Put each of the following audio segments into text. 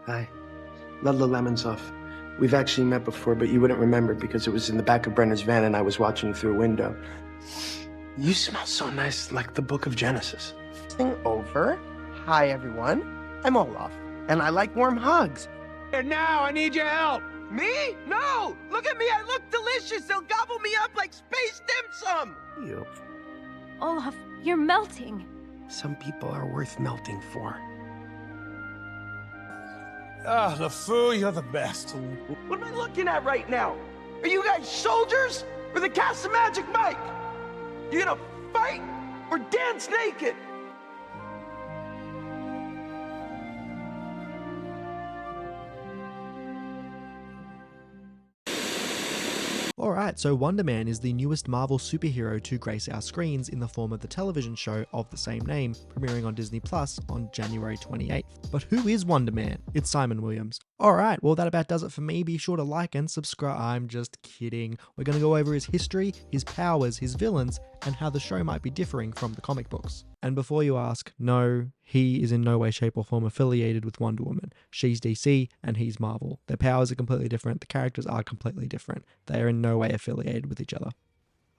Hi. Lululemon's off. We've actually met before, but you wouldn't remember because it was in the back of Brenner's van and I was watching you through a window. You smell so nice, like the book of Genesis. Thing over. Hi, everyone. I'm Olaf, and I like warm hugs. And now I need your help. Me? No! Look at me, I look delicious! They'll gobble me up like space dim sum! You. Olaf, you're melting. Some people are worth melting for. Ah, LeFou, you're the best. What am I looking at right now? Are you guys soldiers? Or the cast of Magic Mike? You gonna fight? Or dance naked? Alright, so Wonder Man is the newest Marvel superhero to grace our screens in the form of the television show of the same name, premiering on Disney Plus on January 28th. But who is Wonder Man? It's Simon Williams. Alright, well that about does it for me. Be sure to like and subscribe. I'm just kidding. We're going to go over his history, his powers, his villains, and how the show might be differing from the comic books. And before you ask, no, he is in no way, shape, or form affiliated with Wonder Woman. She's DC and he's Marvel. Their powers are completely different. The characters are completely different. They are in no way affiliated with each other.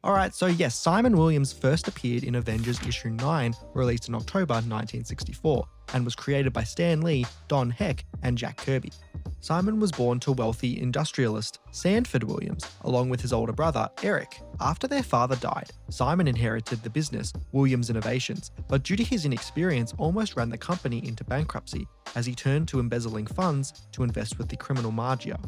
Alright, so yes, Simon Williams first appeared in Avengers issue 9, released in October 1964, and was created by Stan Lee, Don Heck, and Jack Kirby. Simon was born to wealthy industrialist Sanford Williams, along with his older brother, Eric. After their father died, Simon inherited the business, Williams Innovations, but due to his inexperience almost ran the company into bankruptcy, as he turned to embezzling funds to invest with the criminal mafia.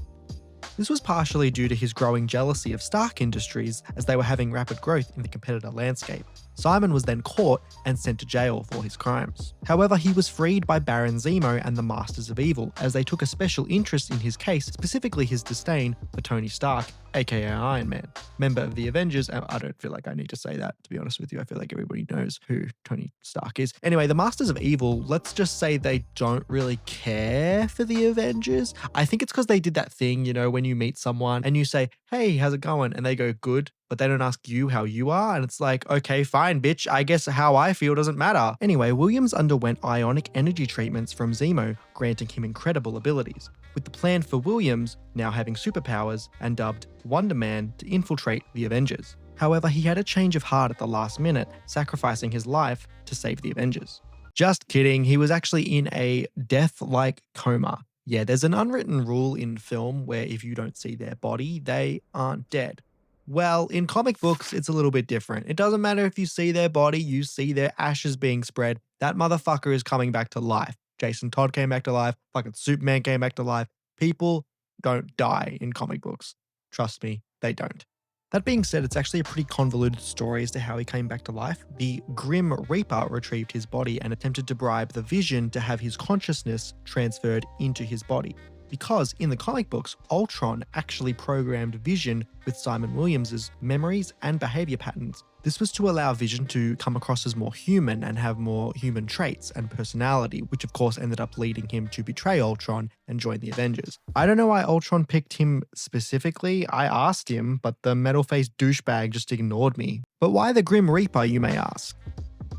This was partially due to his growing jealousy of Stark Industries as they were having rapid growth in the competitor landscape. Simon was then caught and sent to jail for his crimes. However, he was freed by Baron Zemo and the Masters of Evil as they took a special interest in his case, specifically his disdain for Tony Stark, aka Iron Man, member of the Avengers. And I don't feel like I need to say that, to be honest with you. I feel like everybody knows who Tony Stark is. Anyway, the Masters of Evil, let's just say they don't really care for the Avengers. I think it's because they did that thing, you know, when you meet someone and you say, hey, how's it going? And they go, good. But they don't ask you how you are. And it's like, okay, fine, bitch. I guess how I feel doesn't matter. Anyway, Williams underwent ionic energy treatments from Zemo, granting him incredible abilities, with the plan for Williams now having superpowers and dubbed Wonder Man to infiltrate the Avengers. However, he had a change of heart at the last minute, sacrificing his life to save the Avengers. Just kidding, he was actually in a death-like coma. Yeah, there's an unwritten rule in film where if you don't see their body, they aren't dead. Well, in comic books, it's a little bit different. It doesn't matter if you see their body, you see their ashes being spread. That motherfucker is coming back to life. Jason Todd came back to life. Fucking Superman came back to life. People don't die in comic books. Trust me, they don't. That being said, it's actually a pretty convoluted story as to how he came back to life. The Grim Reaper retrieved his body and attempted to bribe the Vision to have his consciousness transferred into his body. Because in the comic books, Ultron actually programmed Vision with Simon Williams' memories and behavior patterns. This was to allow Vision to come across as more human and have more human traits and personality, which of course ended up leading him to betray Ultron and join the Avengers. I don't know why Ultron picked him specifically. I asked him, but the metal-faced douchebag just ignored me. But why the Grim Reaper, you may ask?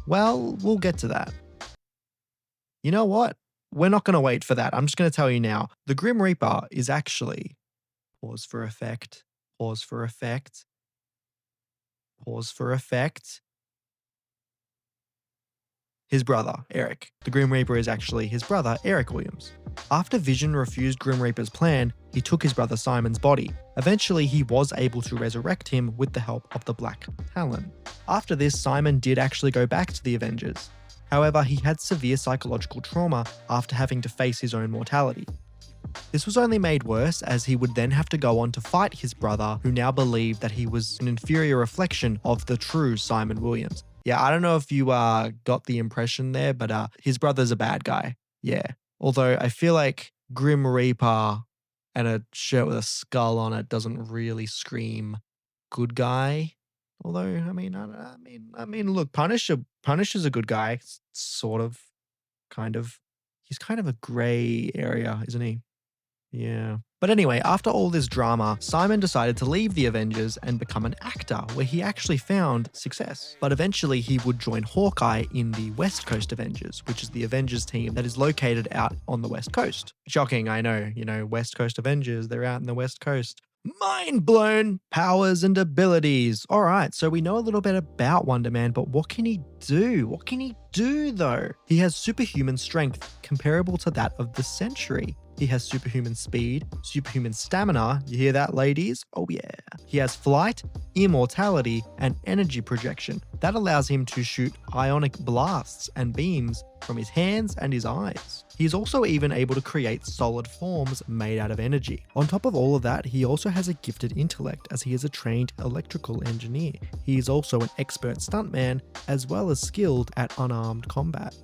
Well, we'll get to that. You know what? We're not going to wait for that. I'm just going to tell you now. The Grim Reaper is actually, pause for effect, pause for effect, pause for effect, his brother, Eric. The Grim Reaper is actually his brother, Eric Williams. After Vision refused Grim Reaper's plan, he took his brother Simon's body. Eventually, he was able to resurrect him with the help of the Black Talon. After this, Simon did actually go back to the Avengers. However, he had severe psychological trauma after having to face his own mortality. This was only made worse as he would then have to go on to fight his brother, who now believed that he was an inferior reflection of the true Simon Williams. Yeah, I don't know if you got the impression there, but his brother's a bad guy. Yeah. Although I feel like Grim Reaper and a shirt with a skull on it doesn't really scream good guy. Although, I mean, look, Punisher's a good guy, sort of, kind of. He's kind of a gray area, isn't he? Yeah. But anyway, after all this drama, Simon decided to leave the Avengers and become an actor, where he actually found success. But eventually he would join Hawkeye in the West Coast Avengers, which is the Avengers team that is located out on the West Coast. Shocking, I know, West Coast Avengers, they're out in the West Coast. Mind blown! Powers and abilities. Alright, so we know a little bit about Wonder Man, but what can he do? What can he do though? He has superhuman strength comparable to that of the Sentry. He has superhuman speed, superhuman stamina. You hear that, ladies? Oh yeah. He has flight, immortality, and energy projection. That allows him to shoot ionic blasts and beams from his hands and his eyes. He is also even able to create solid forms made out of energy. On top of all of that, he also has a gifted intellect as he is a trained electrical engineer. He is also an expert stuntman as well as skilled at unarmed combat.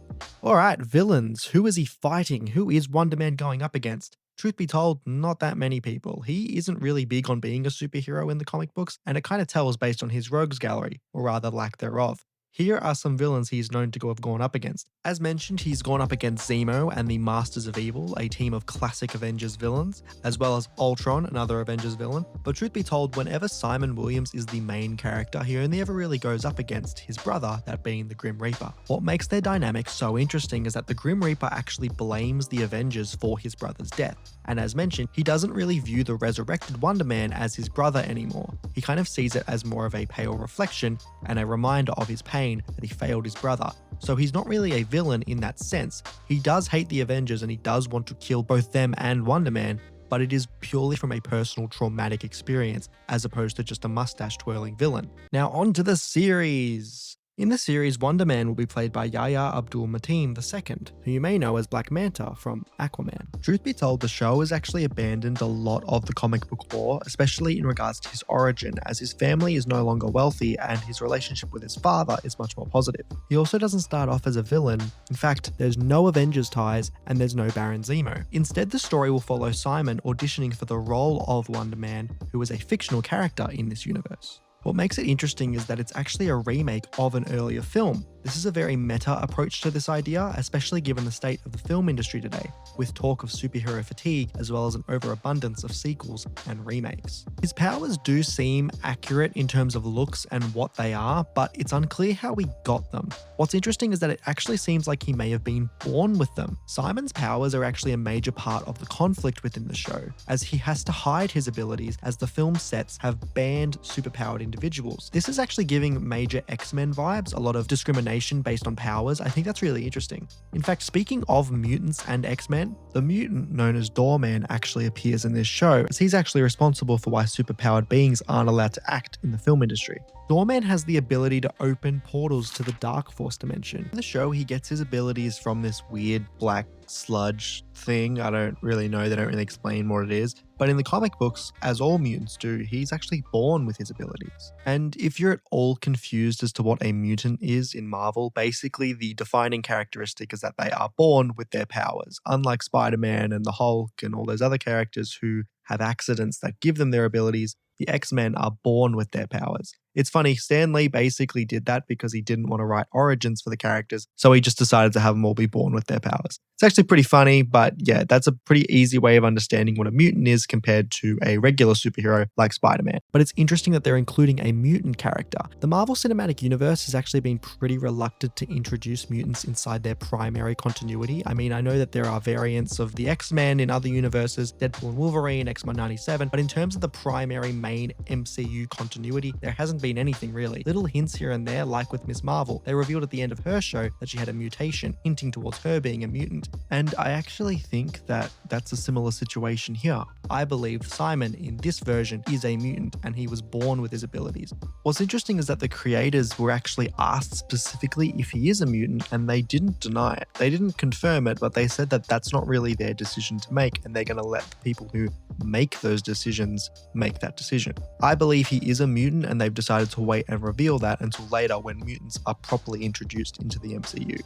Alright, villains. Who is he fighting? Who is Wonder Man going up against? Truth be told, not that many people. He isn't really big on being a superhero in the comic books, and it kind of tells based on his rogues gallery, or rather lack thereof. Here are some villains he's known to have gone up against. As mentioned, he's gone up against Zemo and the Masters of Evil, a team of classic Avengers villains, as well as Ultron, another Avengers villain. But truth be told, whenever Simon Williams is the main character, he only ever really goes up against his brother, that being the Grim Reaper. What makes their dynamic so interesting is that the Grim Reaper actually blames the Avengers for his brother's death. And as mentioned, he doesn't really view the resurrected Wonder Man as his brother anymore. He kind of sees it as more of a pale reflection and a reminder of his pain that he failed his brother. So he's not really a villain in that sense. He does hate the Avengers and he does want to kill both them and Wonder Man, but it is purely from a personal traumatic experience as opposed to just a mustache twirling villain. Now on to the series. In the series, Wonder Man will be played by Yahya Abdul-Mateen II, who you may know as Black Manta from Aquaman. Truth be told, the show has actually abandoned a lot of the comic book lore, especially in regards to his origin, as his family is no longer wealthy and his relationship with his father is much more positive. He also doesn't start off as a villain. In fact, there's no Avengers ties and there's no Baron Zemo. Instead, the story will follow Simon auditioning for the role of Wonder Man, who is a fictional character in this universe. What makes it interesting is that it's actually a remake of an earlier film. This is a very meta approach to this idea, especially given the state of the film industry today, with talk of superhero fatigue as well as an overabundance of sequels and remakes. His powers do seem accurate in terms of looks and what they are, but it's unclear how he got them. What's interesting is that it actually seems like he may have been born with them. Simon's powers are actually a major part of the conflict within the show, as he has to hide his abilities as the film sets have banned superpowered individuals. This is actually giving major X-Men vibes, a lot of discrimination based on powers. I think that's really interesting. In fact, speaking of mutants and X-Men, the mutant known as Doorman actually appears in this show, as he's actually responsible for why superpowered beings aren't allowed to act in the film industry. Doorman has the ability to open portals to the Dark Force dimension. In the show, he gets his abilities from this weird black sludge thing. I don't really know, they don't really explain what it is. But in the comic books, as all mutants do, he's actually born with his abilities. And if you're at all confused as to what a mutant is in Marvel, basically the defining characteristic is that they are born with their powers. Unlike Spider-Man and the Hulk and all those other characters who have accidents that give them their abilities, the X-Men are born with their powers. It's funny, Stan Lee basically did that because he didn't want to write origins for the characters, so he just decided to have them all be born with their powers. It's actually pretty funny, but yeah, that's a pretty easy way of understanding what a mutant is compared to a regular superhero like Spider-Man. But it's interesting that they're including a mutant character. The Marvel Cinematic Universe has actually been pretty reluctant to introduce mutants inside their primary continuity. I mean, I know that there are variants of the X-Men in other universes, Deadpool and Wolverine, X-Men 97, but in terms of the primary main MCU continuity, there hasn't been anything really. Little hints here and there, like with Ms. Marvel. They revealed at the end of her show that she had a mutation, hinting towards her being a mutant. And I actually think that that's a similar situation here. I believe Simon in this version is a mutant and he was born with his abilities. What's interesting is that the creators were actually asked specifically if he is a mutant and they didn't deny it. They didn't confirm it, but they said that that's not really their decision to make and they're going to let the people who make those decisions make that decision. I believe he is a mutant and they've decided decided to wait and reveal that until later when mutants are properly introduced into the MCU.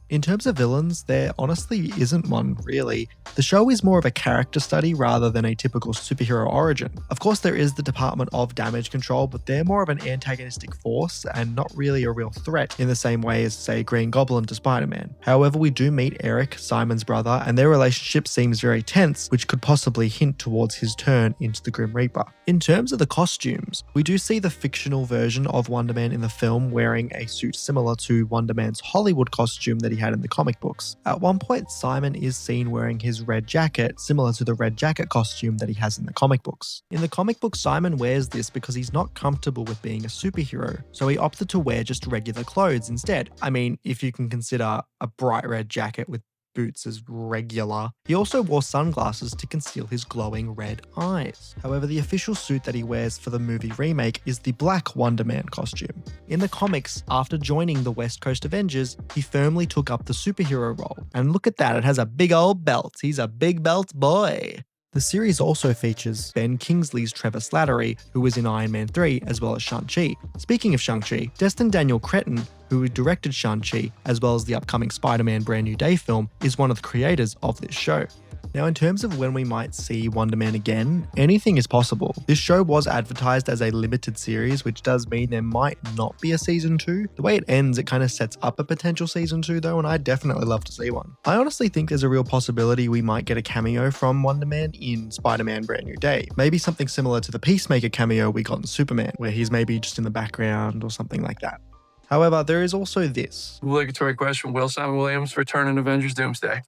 In terms of villains, there honestly isn't one, really. The show is more of a character study rather than a typical superhero origin. Of course, there is the Department of Damage Control, but they're more of an antagonistic force and not really a real threat in the same way as, say, Green Goblin to Spider-Man. However, we do meet Eric, Simon's brother, and their relationship seems very tense, which could possibly hint towards his turn into the Grim Reaper. In terms of the costumes, we do see the fictional version of Wonder Man in the film wearing a suit similar to Wonder Man's Hollywood costume that he had in the comic books. At one point, Simon is seen wearing his red jacket, similar to the red jacket costume that he has in the comic books. In the comic book, Simon wears this because he's not comfortable with being a superhero, so he opted to wear just regular clothes instead. I mean, if you can consider a bright red jacket with boots as regular. He also wore sunglasses to conceal his glowing red eyes. However, the official suit that he wears for the movie remake is the black Wonder Man costume. In the comics, after joining the West Coast Avengers, he firmly took up the superhero role. And look at that, it has a big old belt. He's a big belt boy. The series also features Ben Kingsley's Trevor Slattery, who was in Iron Man 3, as well as Shang-Chi. Speaking of Shang-Chi, Destin Daniel Cretton, who directed Shang-Chi, as well as the upcoming Spider-Man Brand New Day film, is one of the creators of this show. Now, in terms of when we might see Wonder Man again, anything is possible. This show was advertised as a limited series, which does mean there might not be a season 2. The way it ends, it kind of sets up a potential season 2 though, and I'd definitely love to see one. I honestly think there's a real possibility we might get a cameo from Wonder Man in Spider-Man Brand New Day. Maybe something similar to the Peacemaker cameo we got in Superman, where he's maybe just in the background or something like that. However, there is also this. Obligatory question, will Simon Williams return in Avengers Doomsday?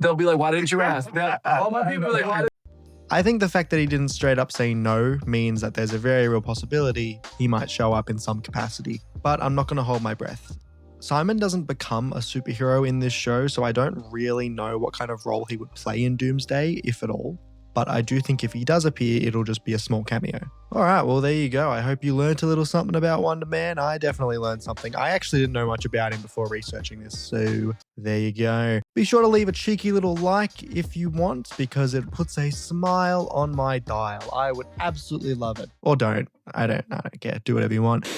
They'll be like, why didn't you ask? All my people are like, why I think the fact that he didn't straight up say no means that there's a very real possibility he might show up in some capacity, but I'm not going to hold my breath. Simon doesn't become a superhero in this show, so I don't really know what kind of role he would play in Doomsday, if at all. But I do think if he does appear, it'll just be a small cameo. Alright, well there you go. I hope you learned a little something about Wonder Man. I definitely learned something. I actually didn't know much about him before researching this, so there you go. Be sure to leave a cheeky little like if you want, because it puts a smile on my dial. I would absolutely love it. Or don't. I don't care. Do whatever you want.